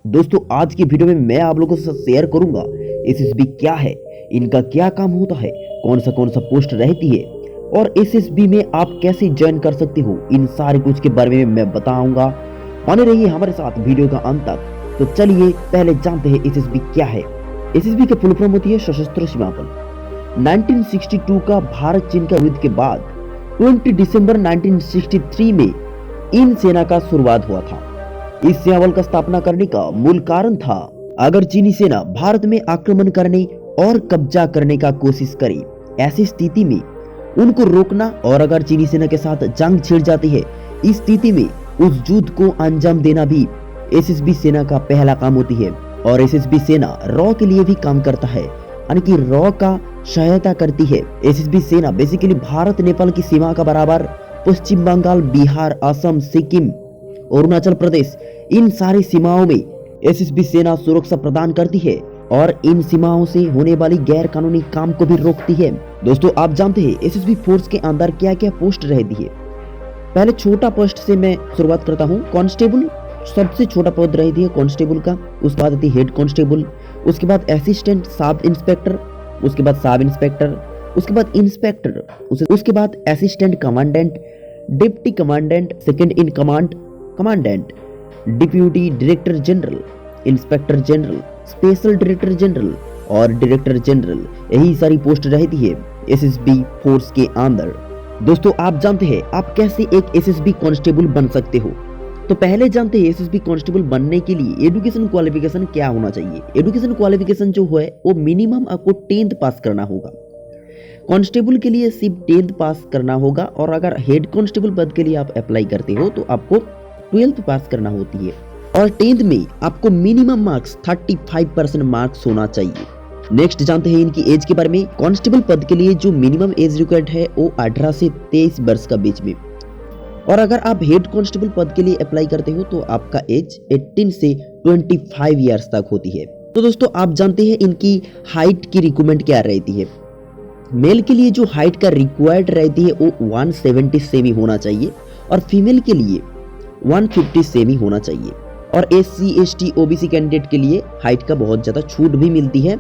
दोस्तों आज की वीडियो में मैं आप लोगों के साथ शेयर करूंगा एसएसबी क्या है, इनका क्या काम होता है, कौन सा पोस्ट रहती है और एसएसबी में आप कैसे ज्वाइन कर सकते हो। इन सारे कुछ के बारे में मैं बताऊंगा। बने रहिए हमारे साथ वीडियो का अंत तक। तो चलिए पहले जानते हैं एसएसबी क्या है। एसएसबी की फुल फॉर्म होती है सशस्त्र सीमा बल। 1962 का भारत चीन का युद्ध के बाद 20 दिसंबर 1963 में इन सेना का शुरुआत हुआ था। इस सेना बल का स्थापना करने का मूल कारण था अगर चीनी सेना भारत में आक्रमण करने और कब्जा करने का कोशिश करे, ऐसी स्थिति में उनको रोकना और अगर चीनी सेना के साथ जंग छिड़ जाती है, इस स्थिति में उस युद्ध को अंजाम देना भी एसएसबी सेना का पहला काम होती है। और एसएसबी सेना रॉ के लिए भी काम करता है, यानी कि रॉ का सहायता करती है। एसएसबी सेना बेसिकली भारत नेपाल की सीमा का बराबर पश्चिम बंगाल, बिहार, असम, सिक्किम, अरुणाचल प्रदेश, इन सारी सीमाओं में एसएसबी सेना सुरक्षा प्रदान करती है और इन सीमाओं से होने वाली गैर कानूनी काम को भी रोकती है। दोस्तों आप जानते हैं एसएसबी फोर्स के अंदर क्या क्या पोस्ट रहती है। पहले छोटा पोस्ट से मैं शुरुआत करता हूँ। कांस्टेबल सबसे छोटा पद रहती है कांस्टेबल का। उसके बाद आती है हेड कांस्टेबल, उसके बाद असिस्टेंट सब इंस्पेक्टर, उसके बाद सब इंस्पेक्टर, उसके बाद इंस्पेक्टर, उसके बाद assistant commandant, deputy commandant, second in command commandant, deputy director general, inspector general, special director general और डायरेक्टर जनरल। यही सारी पोस्ट रहती है एसएसबी फोर्स के अंदर। दोस्तों आप जानते हैं आप कैसे एक एसएसबी कांस्टेबल बन सकते हो। तो पहले जानते हैं एसएसबी कांस्टेबल बनने के लिए एजुकेशन क्वालिफिकेशन क्या होना चाहिए। एजुकेशन क्वालिफिकेशन जो है वो मिनिमम आपको 10th पास करना होगा। कांस्टेबल के लिए सिर्फ 10th पास करना होगा और अगर हेड कांस्टेबल पद के लिए आप अप्लाई करते हो तो आपको 12th पास करना होती है और 10th में आपको मिनिमम मार्क्स 35% मार्क्स होना चाहिए। नेक्स्ट जानते हैं इनकी एज के बारे में। कांस्टेबल पद के लिए जो मिनिमम एज रिक्वायर्ड है वो 18 से 23 वर्ष का बीच में, और अगर आप हेड कांस्टेबल पद के लिए अप्लाई करते हो तो आपका एज 18 से 25 ईयर्स तक होती है। तो दोस्तों आप जानते हैं इनकी हाइट की रिक्वायरमेंट क्या रहती है। मेल के लिए जो हाइट का रिक्वायर्ड रहती है वो 170 सेमी होना चाहिए और फीमेल के लिए 150 सेमी होना चाहिए। और SC ST OBC कैंडिडेट के लिए हाइट का बहुत ज्यादा छूट भी मिलती है।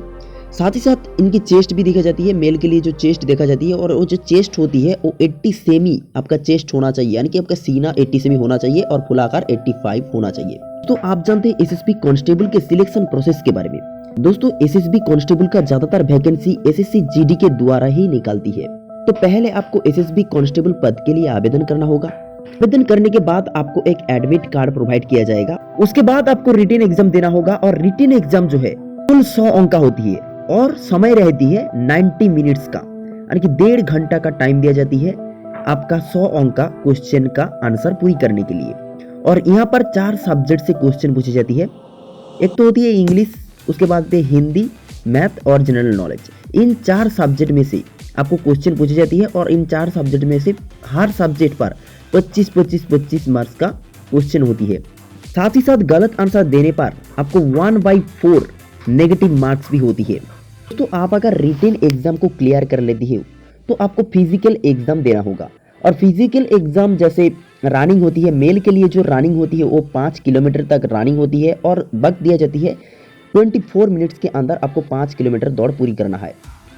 साथ ही साथ इनकी चेस्ट भी देखा जाती है। मेल के लिए जो चेस्ट देखा जाती है और वो जो चेस्ट होती है वो 80 सेमी आपका चेस्ट होना चाहिए, यानी कि आपका सीना 80 सेमी होना चाहिए और फुल आकार 85 होना चाहिए। तो आप जानते हैं एसएसबी कांस्टेबल के सिलेक्शन प्रोसेस के बारे में। दोस्तों एसएसबी कांस्टेबल का ज्यादातर वैकेंसी एसएससी जीडी के द्वारा ही निकालती है। तो पहले आपको एसएसबी कांस्टेबल पद के लिए आवेदन करना होगा। आवेदन करने के बाद आपको एक एडमिट कार्ड प्रोवाइड किया जाएगा। उसके बाद आपको रिटन एग्जाम देना होगा और रिटन एग्जाम जो है कुल 100 अंक का होती है और समय रहती है 90 मिनट्स का, यानी कि 1.5 घंटा का टाइम दिया जाती है आपका 100 अंक का क्वेश्चन का आंसर पूरी करने के लिए। और यहाँ पर 4 सब्जेक्ट से क्वेश्चन पूछी जाती है। एक तो होती है इंग्लिश, उसके बाद है हिंदी, मैथ और जनरल नॉलेज। इन 4 सब्जेक्ट में से आपको क्वेश्चन पूछी जाती है और इन 4 सब्जेक्ट में से हर सब्जेक्ट पर 25 मार्क्स का क्वेश्चन होती है। साथ ही साथ गलत आंसर देने पर आपको 1/4 नेगेटिव मार्क्स भी होती है। तो आप अगर रिटन एग्जाम को क्लियर कर लेती हो तो आपको फिजिकल एग्जाम देना होगा। और फिजिकल एग्जाम जैसे रनिंग होती है, मेल के लिए जो रनिंग होती है वो 5 किलोमीटर तक रनिंग होती है और वक्त दिया जाती है 24 मिनट्स के अंदर आपको 5 किलोमीटर दौड़ पूरी करना है।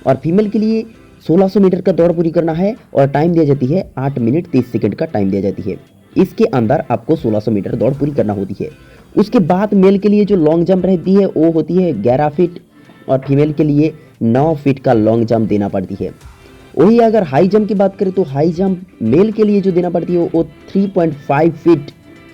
और फीमेल के लिए 1600 मीटर का दौड़ पूरी करना है और टाइम दिया जाती है 8 मिनट 30 सेकंड का टाइम दिया जाती है। इसके अंदर आपको 1600 मीटर दौड़ पूरी करना होती है। उसके बाद मेल के लिए जो लॉन्ग जंप रहती है वो होती है 11 फीट और फीमेल के लिए 9 फीट का लॉन्ग जंप देना पड़ती है। वही अगर हाई जंप की बात करें तो हाई जंप मेल के लिए जो देना पड़ती है वो 3.5 फीट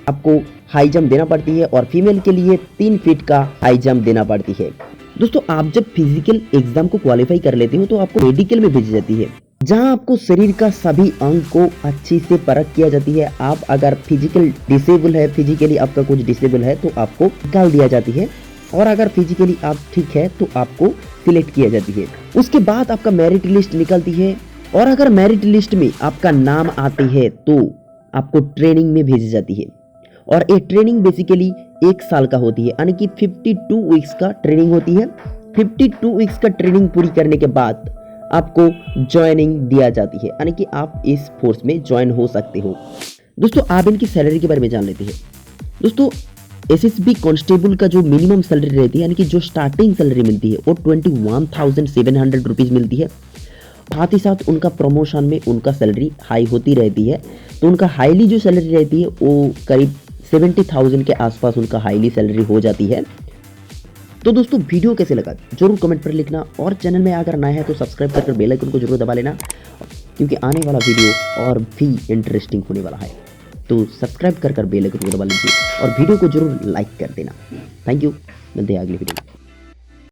आपको हाई जंप देना पड़ती है और फीमेल के लिए 3 फीट का हाई जंप देना पड़ती है। दोस्तों आप जब फिजिकल एग्जाम को क्वालिफाई कर लेते हो तो आपको मेडिकल में भेजी जाती है, जहां आपको शरीर का सभी अंग को अच्छी से परख किया जाती है। आप अगर फिजिकल डिसेबल है, फिजिकली आपका कुछ डिसेबल है तो आपको निकाल दिया जाती है और अगर फिजिकली आप ठीक है तो आपको सिलेक्ट किया जाती है। उसके बाद आपका मेरिट लिस्ट निकलती है और अगर मेरिट लिस्ट में आपका नाम आते है तो आपको ट्रेनिंग में भेजी जाती है। और ये ट्रेनिंग बेसिकली 1 साल का होती है, यानी कि 52 वीक्स का ट्रेनिंग होती है। 52 वीक्स का ट्रेनिंग पूरी करने के बाद आपको ज्वाइनिंग दिया जाती है, यानी कि आप इस फोर्स में ज्वाइन हो सकते हो। दोस्तों आप इनकी सैलरी के बारे में जान लेते हैं। दोस्तों एसएसबी कांस्टेबल का जो मिनिमम सैलरी रहती है, यानी कि जो स्टार्टिंग सैलरी मिलती है, वो 21,700 रुपीज़ मिलती है। साथ ही साथ उनका प्रमोशन में उनका सैलरी हाई होती रहती है। तो उनका हाईली जो सैलरी रहती है वो करीब 70,000 के आसपास उनका हाईली सैलरी हो जाती है। तो दोस्तों वीडियो कैसे लगा जरूर कमेंट पर लिखना, और चैनल में अगर नया है तो सब्सक्राइब कर बेल आइकन को जरूर दबा लेना, क्योंकि आने वाला वीडियो और भी इंटरेस्टिंग होने वाला है। तो सब्सक्राइब कर बेल आइकन को दबा लीजिए और वीडियो को जरूर लाइक कर देना। थैंक यू, मिलते हैं अगली वीडियो में।